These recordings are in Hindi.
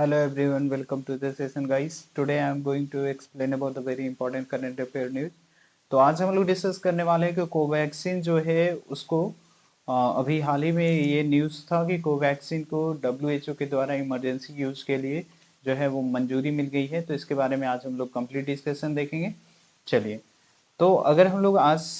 Hello everyone, welcome to the session guys. Today I am going to explain about the very important current affair news. तो आज हम लोग डिस्कस करने वाले हैं कि कोवैक्सीन जो है उसको अभी हाल ही में ये न्यूज़ था कि कोवैक्सीन को WHO के द्वारा इमरजेंसी यूज के लिए जो है वो मंजूरी मिल गई है। तो इसके बारे में आज हम लोग कंप्लीट डिस्कशन देखेंगे। चलिए, तो अगर हम लोग आज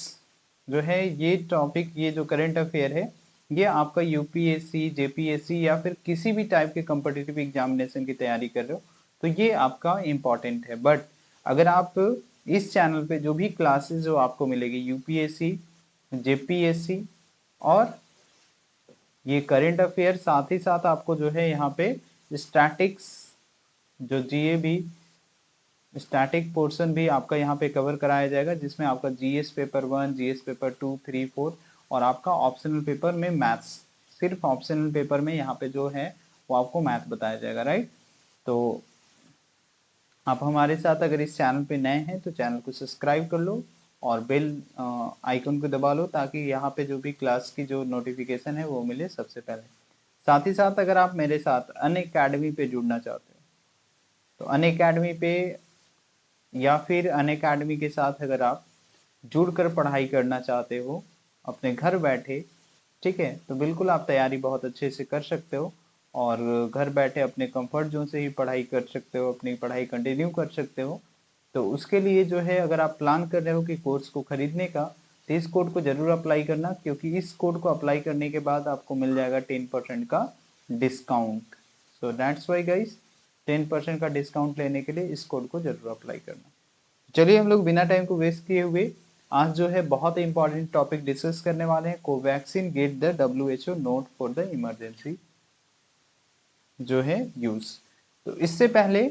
जो है ये टॉपिक, ये जो करंट अफेयर है, ये आपका यूपीएससी, जेपीएससी या फिर किसी भी टाइप के कम्पिटिटिव एग्जामिनेशन की तैयारी कर रहे हो तो ये आपका इम्पॉर्टेंट है। बट अगर आप इस चैनल पे जो भी क्लासेस जो आपको मिलेगी यूपीएससी, जेपीएससी और ये करंट अफेयर, साथ ही साथ आपको जो है यहाँ पे स्टैटिक्स, जो जीए भी स्टैटिक पोर्शन भी आपका यहाँ पे कवर कराया जाएगा, जिसमें आपका जीएस पेपर 1, जीएस पेपर 2, 3, 4 और आपका ऑप्शनल पेपर में मैथ्स, सिर्फ ऑप्शनल पेपर में यहाँ पे जो है वो आपको मैथ बताया जाएगा, राइट। तो आप हमारे साथ अगर इस चैनल पे नए हैं तो चैनल को सब्सक्राइब कर लो और बेल आइकन को दबा लो, ताकि यहाँ पे जो भी क्लास की जो नोटिफिकेशन है वो मिले सबसे पहले। साथ ही साथ अगर आप मेरे साथ अनअकैडमी पे जुड़ना चाहते हो तो अनअकैडमी पे या फिर अनअकैडमी के साथ अगर आप जुड़कर पढ़ाई करना चाहते हो अपने घर बैठे, ठीक है, तो बिल्कुल आप तैयारी बहुत अच्छे से कर सकते हो और घर बैठे अपने कंफर्ट जोन से ही पढ़ाई कर सकते हो, अपनी पढ़ाई कंटिन्यू कर सकते हो। तो उसके लिए जो है, अगर आप प्लान कर रहे हो कि कोर्स को खरीदने का, तो इस कोड को जरूर अप्लाई करना, क्योंकि इस कोड को अप्लाई करने के बाद आपको मिल जाएगा 10% का discount. So that's why guys, 10% का डिस्काउंट लेने के लिए इस कोड को जरूर अप्लाई करना। चलिए, हम लोग बिना टाइम को वेस्ट किए हुए आज जो है बहुत ही इंपॉर्टेंट टॉपिक डिस्कस करने वाले हैं। Covaxin get the WHO note for the emergency जो है यूज। तो इससे पहले,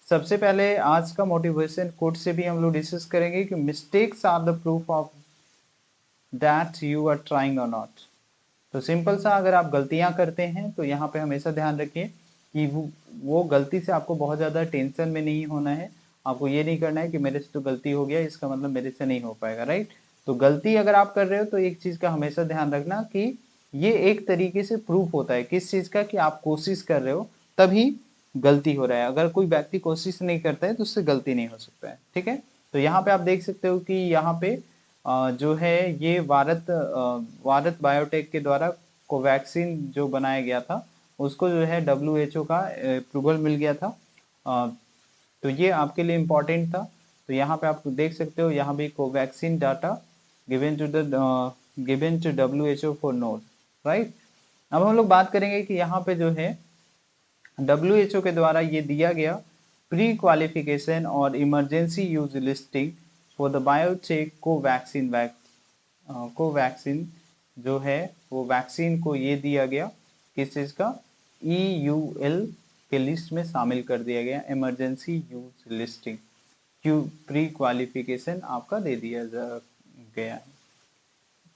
सबसे पहले आज का मोटिवेशन कोट से भी हम लोग डिस्कस करेंगे कि mistakes are the proof of that you are trying or not. तो सिंपल सा, अगर आप गलतियां करते हैं तो यहाँ पे हमेशा ध्यान रखिए कि वो गलती से आपको बहुत ज़्यादा टेंशन में नहीं होना है। आपको ये नहीं करना है कि मेरे से तो गलती हो गया, इसका मतलब मेरे से नहीं हो पाएगा, राइट। तो गलती अगर आप कर रहे हो तो एक चीज़ का हमेशा ध्यान रखना कि ये एक तरीके से प्रूफ होता है किस चीज़ का, कि आप कोशिश कर रहे हो तभी गलती हो रहा है। अगर कोई व्यक्ति कोशिश नहीं करता है तो उससे गलती नहीं हो सकता है, ठीक है। तो यहाँ पे आप देख सकते हो कि यहाँ पे जो है ये भारत बायोटेक के द्वारा कोवैक्सीन जो बनाया गया था उसको जो है WHO का अप्रूवल मिल गया था। तो ये आपके लिए इम्पोर्टेंट था। तो यहाँ पे आप देख सकते हो, यहाँ भी Covaxin data given to WHO for note, right. अब हम लोग बात करेंगे कि यहाँ पे जो है WHO के द्वारा ये दिया गया प्री क्वालिफिकेशन और emergency use listing for the biotech Covaxin जो है वो वैक्सीन को ये दिया गया, किस चीज़ का, EUL के लिस्ट में शामिल कर दिया गया, emergency use listing, Q pre qualification आपका दे दिया गया,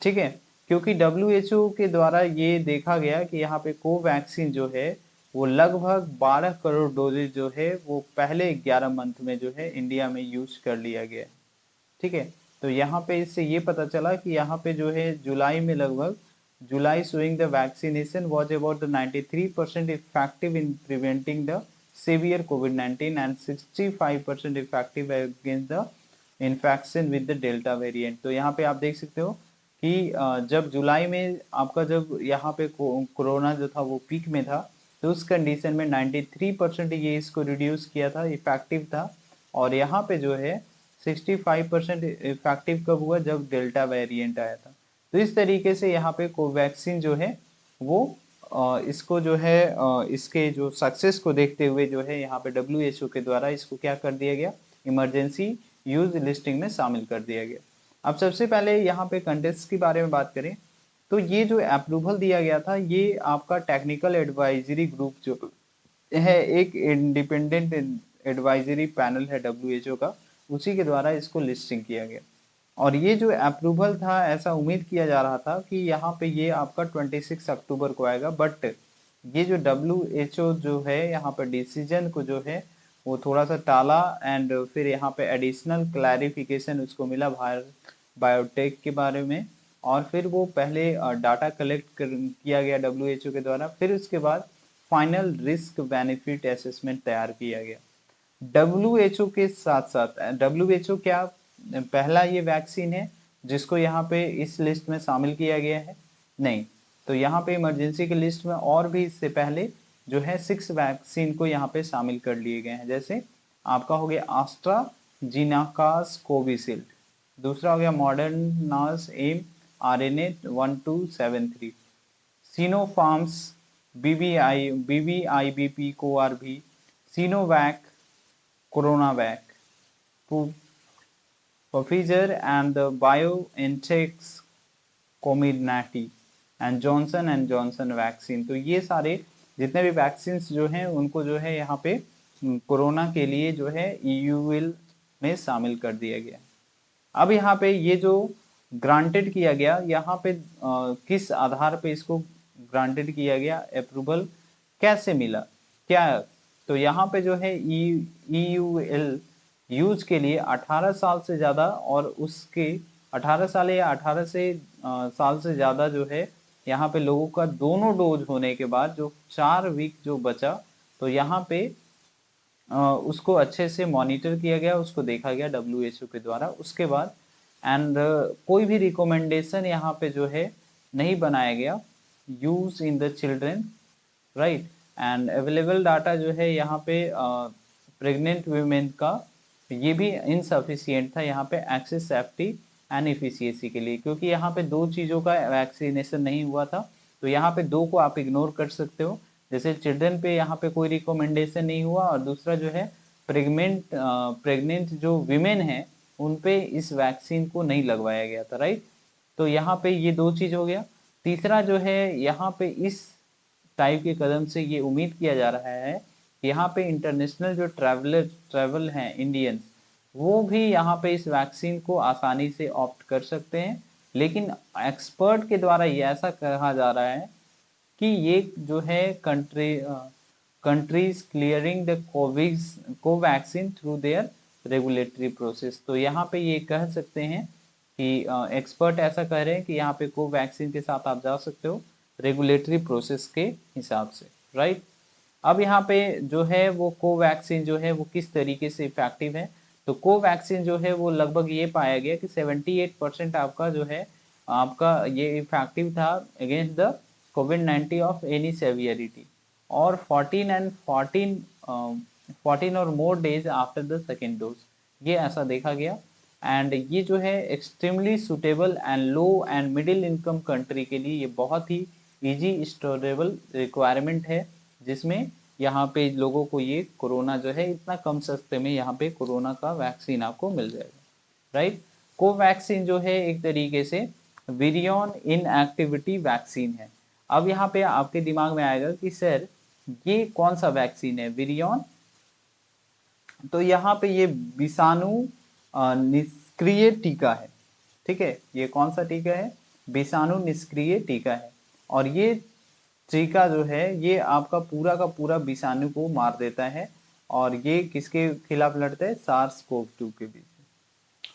ठीक है। क्योंकि WHO के द्वारा ये देखा गया कि यहाँ पे कोवैक्सीन जो है वो लगभग 12 करोड़ डोजेज जो है वो पहले 11 मंथ में जो है इंडिया में यूज कर लिया गया, ठीक है। तो यहाँ पे इससे ये पता चला कि यहाँ पे जो है जुलाई में लगभग, जुलाई showing the vaccination was about the 93% effective in preventing the severe COVID-19 and 65% effective against the infection with the delta variant। तो यहाँ पे आप देख सकते हो कि जब जुलाई में आपका, जब यहाँ पे कोरोना जो था वो पीक में था, तो उस कंडीशन में 93% ये इसको रिड्यूस किया था, इफेक्टिव था। और यहाँ पे जो है 65% इफेक्टिव कब हुआ, जब डेल्टा वेरिएंट आया था। तो इस तरीके से यहाँ पे कोवैक्सीन जो है वो इसको जो है इसके जो सक्सेस को देखते हुए जो है यहाँ पे WHO के द्वारा इसको क्या कर दिया गया, इमरजेंसी यूज लिस्टिंग में शामिल कर दिया गया। अब सबसे पहले यहाँ पे कंटेंट्स के बारे में बात करें तो ये जो अप्रूवल दिया गया था, ये आपका टेक्निकल एडवाइजरी ग्रुप जो है, एक इंडिपेंडेंट एडवाइजरी पैनल है WHO का, उसी के द्वारा इसको लिस्टिंग किया गया। और ये जो अप्रूवल था, ऐसा उम्मीद किया जा रहा था कि यहाँ पे ये आपका 26 अक्टूबर को आएगा, बट ये जो WHO जो है यहाँ पर डिसीजन को जो है वो थोड़ा सा टाला, एंड फिर यहाँ पे एडिशनल क्लैरिफिकेशन उसको मिला भारत बायोटेक के बारे में। और फिर वो पहले डाटा कलेक्ट किया गया WHO के द्वारा, फिर उसके बाद फाइनल रिस्क बेनिफिट असेसमेंट तैयार किया गया। डब्ल्यूएचओ के साथ साथ, डब्ल्यूएचओ क्या पहला ये वैक्सीन है जिसको यहाँ पे इस लिस्ट में शामिल किया गया है? नहीं। तो यहाँ पे इमरजेंसी की लिस्ट में और भी इससे पहले जो है 6 वैक्सीन को यहाँ पे शामिल कर लिए गए हैं। जैसे आपका हो गया एस्ट्राजेनेकास कोविशील्ड, दूसरा हो गया Moderna's M RNA 1273, Sinopharm's BBIBP कोआरबी, Sinovac, CoronaVac, Pfizer and the BioNTech's Comirnaty and Johnson vaccine. तो ये सारे जितने भी वैक्सीन जो हैं उनको जो है यहाँ पे कोरोना के लिए जो है ईयूएल में शामिल कर दिया गया। अब यहाँ पे ये जो ग्रांटेड किया गया, यहाँ पे किस आधार पे इसको ग्रांटेड किया गया, अप्रूवल कैसे मिला क्या? तो यहाँ पे जो है ईयूएल यूज के लिए 18 साल से ज़्यादा और उसके 18 साल या 18 साल से ज़्यादा जो है यहाँ पे लोगों का दोनों डोज होने के बाद जो 4 वीक जो बचा, तो यहाँ पे उसको अच्छे से मॉनिटर किया गया, उसको देखा गया डब्ल्यूएचओ के द्वारा। उसके बाद एंड कोई भी रिकमेंडेशन यहाँ पे जो है नहीं बनाया गया use in the children, right. And available data जो है यहाँ पे प्रेग्नेंट वीमेन का ये भी इनसफिशियंट था यहाँ पे एक्सेस, सेफ्टी एंड इफिशियंसी के लिए, क्योंकि यहाँ पे 2 चीज़ों का वैक्सीनेशन नहीं हुआ था। तो यहाँ पे 2 को आप इग्नोर कर सकते हो, जैसे चिल्ड्रन पे यहाँ पे कोई रिकमेंडेशन नहीं हुआ और दूसरा जो है प्रेग्नेंट जो वीमेन है उन पे इस वैक्सीन को नहीं लगवाया गया था, राइट। तो यहाँ पे ये 2 चीज़ हो गया। तीसरा जो है यहाँ पे इस टाइप के कदम से ये उम्मीद किया जा रहा है कि यहाँ पे इंटरनेशनल जो ट्रैवल हैं इंडियंस, वो भी यहाँ पे इस वैक्सीन को आसानी से ऑप्ट कर सकते हैं। लेकिन एक्सपर्ट के द्वारा ये ऐसा कहा जा रहा है कि ये जो है countries clearing the Covaxin through their regulatory process. तो यहाँ पे ये कह सकते हैं कि एक्सपर्ट ऐसा कह रहे हैं कि यहाँ पे कोवैक्सीन के साथ आप जा सकते हो रेगुलेटरी प्रोसेस के हिसाब से, राइट। अब यहाँ पे जो है वो कोवैक्सीन जो है वो किस तरीके से इफेक्टिव है, तो कोवैक्सीन जो है वो लगभग ये पाया गया कि 78% आपका जो है आपका ये इफेक्टिव था against the covid of any severity, और 14 और more days after the second dose, ये ऐसा देखा गया। एंड ये जो है extremely suitable and low and middle income country के लिए ये बहुत ही इजी स्टोरेबल रिक्वायरमेंट है, जिसमें यहाँ पे लोगों को ये कोरोना जो है इतना कम सस्ते में यहाँ पे कोरोना का वैक्सीन आपको मिल जाएगा, राइट। कोवैक्सीन जो है एक तरीके से विरियन इनएक्टिविटी वैक्सीन है। अब यहाँ पे आपके दिमाग में आएगा कि सर ये कौन सा वैक्सीन है विरियन? तो यहाँ पे ये विषाणु निष्क्रिय टीका है, ठीक है। ये कौन सा टीका है? विषाणु निष्क्रिय टीका है। और ये टीका जो है ये आपका पूरा का पूरा विषाणु को मार देता है, और ये किसके खिलाफ लड़ता है? SARS-CoV-2 के बीच।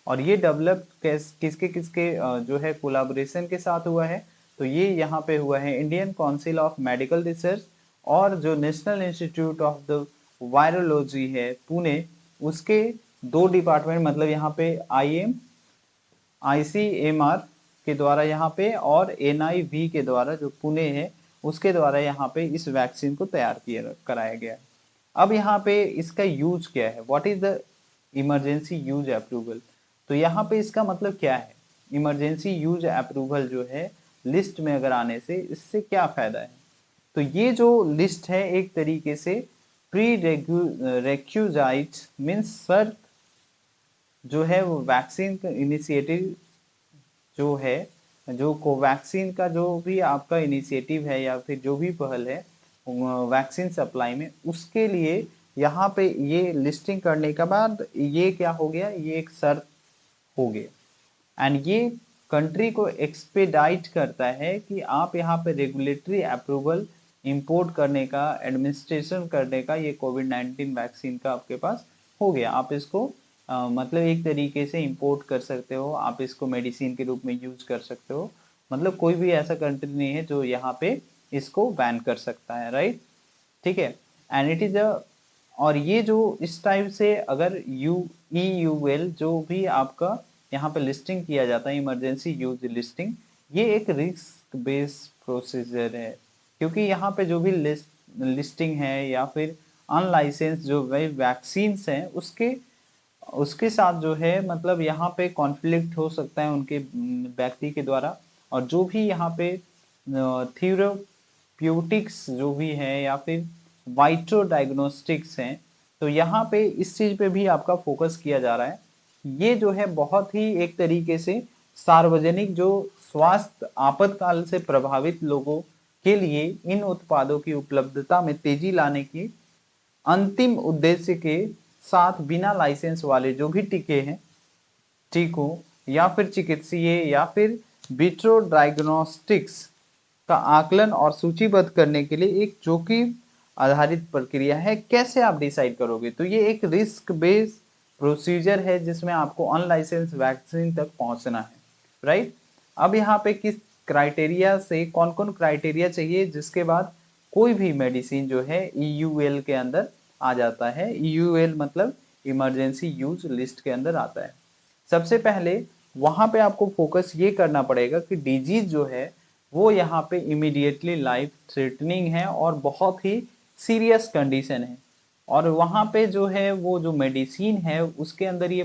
और ये डेवलप किसके किसके जो है कोलाबोरेशन के साथ हुआ है? तो ये यहाँ पे हुआ है Indian council of medical research और जो national institute of the virology है पुणे, उसके 2 डिपार्टमेंट, मतलब यहाँ पे ICMR के द्वारा यहाँ पे और NIV के द्वारा जो पुणे है उसके द्वारा यहाँ पे इस वैक्सीन को तैयार कराया गया है। अब यहाँ पे इसका यूज क्या है? What is the emergency use approval? तो यहाँ पे इसका मतलब क्या है? इमरजेंसी यूज अप्रूवल जो है लिस्ट में अगर आने से इससे क्या फायदा है? तो ये जो लिस्ट है एक तरीके से प्री रेक्यूजाइट मीन्स शर्त जो है वो वैक्सीन का इनिशिएटिव जो है, जो कोवैक्सीन का जो भी आपका इनिशिएटिव है या फिर जो भी पहल है वैक्सीन सप्लाई में, उसके लिए यहाँ पे ये लिस्टिंग करने के बाद ये क्या हो गया? ये एक शर्त हो गया। एंड ये कंट्री को एक्सपेडाइट करता है कि आप यहाँ पे रेगुलेटरी अप्रूवल इंपोर्ट करने का, एडमिनिस्ट्रेशन करने का, ये कोविड-19 वैक्सीन का आपके पास हो गया। आप इसको मतलब एक तरीके से इंपोर्ट कर सकते हो, आप इसको मेडिसिन के रूप में यूज कर सकते हो। मतलब कोई भी ऐसा कंट्री नहीं है जो यहाँ पे इसको बैन कर सकता है, राइट। ठीक है। एंड इट इज अ, और ये जो इस टाइप से अगर EUL जो भी आपका यहाँ पे लिस्टिंग किया जाता है, इमरजेंसी यूज लिस्टिंग, ये एक रिस्क बेस्ड प्रोसीजर है, क्योंकि यहाँ पे जो भी लिस्टिंग है या फिर अनलाइसेंस जो वैक्सीन हैं उसके उसके साथ जो है मतलब यहाँ पे कॉन्फ्लिक्ट हो सकता है उनके व्यक्ति के द्वारा। और जो भी यहाँ पे थ्योरेप्यूटिक्स जो भी है या फिर वाइट्रो डायग्नोस्टिक्स हैं, तो यहाँ पे इस चीज पे भी आपका फोकस किया जा रहा है। ये जो है बहुत ही एक तरीके से सार्वजनिक जो स्वास्थ्य आपातकाल से प्रभावित लोगों के लिए इन उत्पादों की उपलब्धता में तेजी लाने की अंतिम उद्देश्य के साथ बिना लाइसेंस वाले जो भी टीके हैं, टीकों या फिर चिकित्सीय या फिर विट्रो डायग्नोस्टिक्स का आकलन और सूचीबद्ध करने के लिए एक जोखिम आधारित प्रक्रिया है। कैसे आप डिसाइड करोगे? तो ये एक रिस्क बेस्ड प्रोसीजर है जिसमें आपको अनलाइसेंस वैक्सीन तक पहुंचना है, राइट। अब यहाँ पे किस क्राइटेरिया से, कौन कौन क्राइटेरिया चाहिए जिसके बाद कोई भी मेडिसिन जो है EUL के अंदर आ जाता है। EUL मतलब इमरजेंसी यूज लिस्ट के अंदर आता है। सबसे पहले वहां पे आपको फोकस ये करना पड़ेगा कि डिजीज जो है वो यहाँ पे इमीडिएटली लाइफ थ्रेटनिंग है और बहुत ही सीरियस कंडीशन है। और वहां पे जो है वो जो मेडिसिन है उसके अंदर ये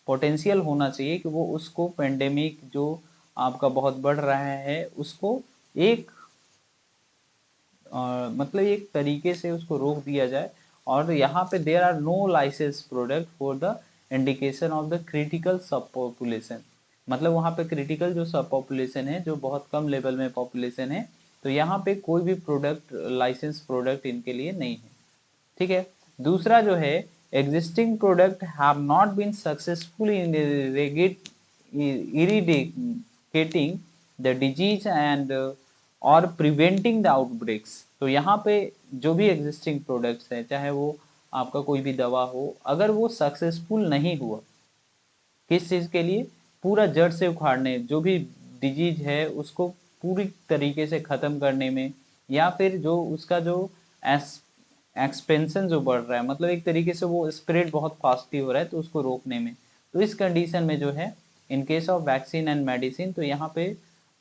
पोटेंशियल होना चाहिए कि वो उसको पेंडेमिक जो आपका बहुत बढ़ रहा है उसको एक मतलब एक तरीके से उसको रोक दिया जाए। और यहाँ पे there are no licence product for the indication of the critical sub population, मतलब वहाँ पे क्रिटिकल जो सब पॉपुलेशन है जो बहुत कम लेवल में पॉपुलेशन है, तो यहाँ पे कोई भी प्रोडक्ट लाइसेंस प्रोडक्ट इनके लिए नहीं है, ठीक है। दूसरा जो है existing product have not been successful in eradicating the disease and और प्रिवेंटिंग द आउटब्रेक्स। तो यहाँ पे जो भी एग्जिस्टिंग प्रोडक्ट्स है चाहे वो आपका कोई भी दवा हो, अगर वो सक्सेसफुल नहीं हुआ किस चीज के लिए, पूरा जड़ से उखाड़ने, जो भी डिजीज है उसको पूरी तरीके से खत्म करने में, या फिर जो उसका जो एक्सपेंशन जो बढ़ रहा है, मतलब एक तरीके से वो स्प्रेड बहुत फास्टली हो रहा है तो उसको रोकने में। तो इस कंडीशन में जो है इन case of vaccine and medicine तो यहाँ पे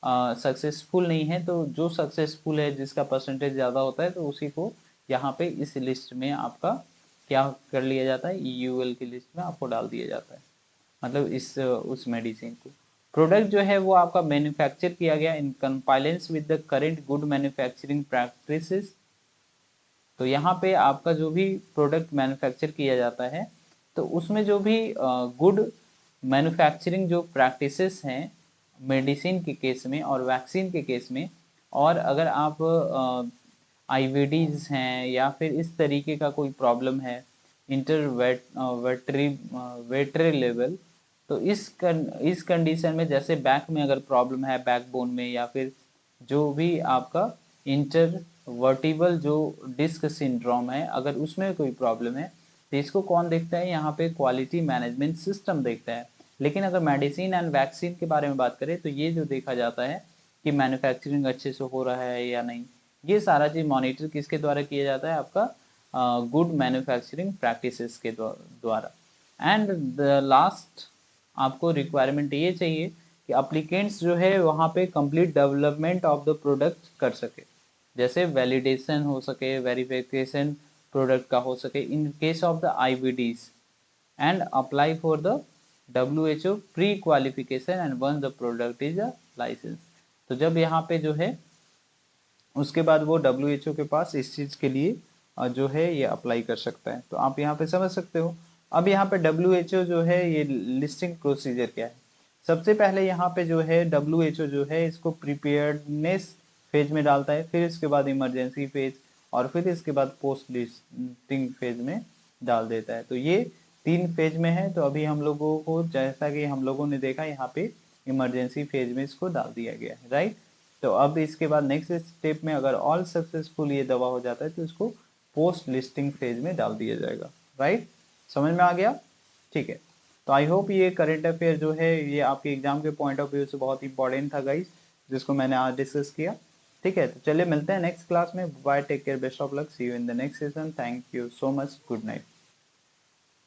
सक्सेसफुल नहीं है, तो जो सक्सेसफुल है जिसका परसेंटेज ज़्यादा होता है तो उसी को यहाँ पे इस लिस्ट में आपका क्या कर लिया जाता है, EUL की लिस्ट में आपको डाल दिया जाता है, मतलब इस उस मेडिसिन को। प्रोडक्ट जो है वो आपका मैन्युफैक्चर किया गया in compliance with the current good manufacturing practices. तो यहाँ पे आपका जो भी प्रोडक्ट मैन्युफैक्चर किया जाता है तो उसमें जो भी गुड मैन्युफैक्चरिंग जो प्रैक्टिसेस हैं मेडिसिन के केस में और वैक्सीन के केस में, और अगर आप IVDs हैं या फिर इस तरीके का कोई प्रॉब्लम है इंटरवेटरी वेटरी लेवल, तो इस कंडीशन में जैसे बैक में अगर प्रॉब्लम है बैकबोन में, या फिर जो भी आपका इंटरवर्टिबल जो डिस्क सिंड्रोम है अगर उसमें कोई प्रॉब्लम है, तो इसको कौन देखता है, यहाँ पे क्वालिटी मैनेजमेंट सिस्टम देखता है। लेकिन अगर मेडिसिन एंड वैक्सीन के बारे में बात करें तो ये जो देखा जाता है कि मैन्युफैक्चरिंग अच्छे से हो रहा है या नहीं, ये सारा चीज मॉनिटर किसके द्वारा किया जाता है, आपका गुड मैन्युफैक्चरिंग प्रैक्टिसेस के द्वारा। एंड द लास्ट आपको रिक्वायरमेंट ये चाहिए कि अप्लीकेंट्स जो है वहाँ पे complete development of the product कर सके, जैसे वैलिडेशन हो सके, वेरिफिकेशन प्रोडक्ट का हो सके in case of the IVDs, and apply for the WHO prequalification and once the product is a licence. तो जब यहाँ पे जो है उसके बाद वो WHO के पास इस चीज़ के लिए जो है ये अप्लाई कर सकता है। तो आप यहाँ पे समझ सकते हो। अब यहाँ पे WHO जो है ये लिस्टिंग प्रोसीजर क्या है। सबसे पहले यहाँ पे जो है WHO जो है इसको प्रिपेयर्डनेस फेज में डालता है, फिर इसके बाद इमरजेंसी फेज, और फिर इसके बाद पोस्ट लिस्टिंग फेज में डाल देता है। तो ये 3 फेज में है। तो अभी हम लोगों को जैसा कि हम लोगों ने देखा यहाँ पे इमरजेंसी फेज में इसको डाल दिया गया है, राइट। तो अब इसके बाद नेक्स्ट स्टेप में अगर ऑल सक्सेसफुल ये दवा हो जाता है तो इसको पोस्ट लिस्टिंग फेज में डाल दिया जाएगा, राइट। समझ में आ गया? ठीक है। तो आई होप ये करंट अफेयर जो है ये आपके एग्जाम के पॉइंट ऑफ व्यू से बहुत इंपॉर्टेंट था गाइस, जिसको मैंने आज डिस्कस किया। ठीक है, तो चलिए मिलते हैं नेक्स्ट क्लास में। Bye, take care, best of luck, see you in the next session. Thank you so much, good night.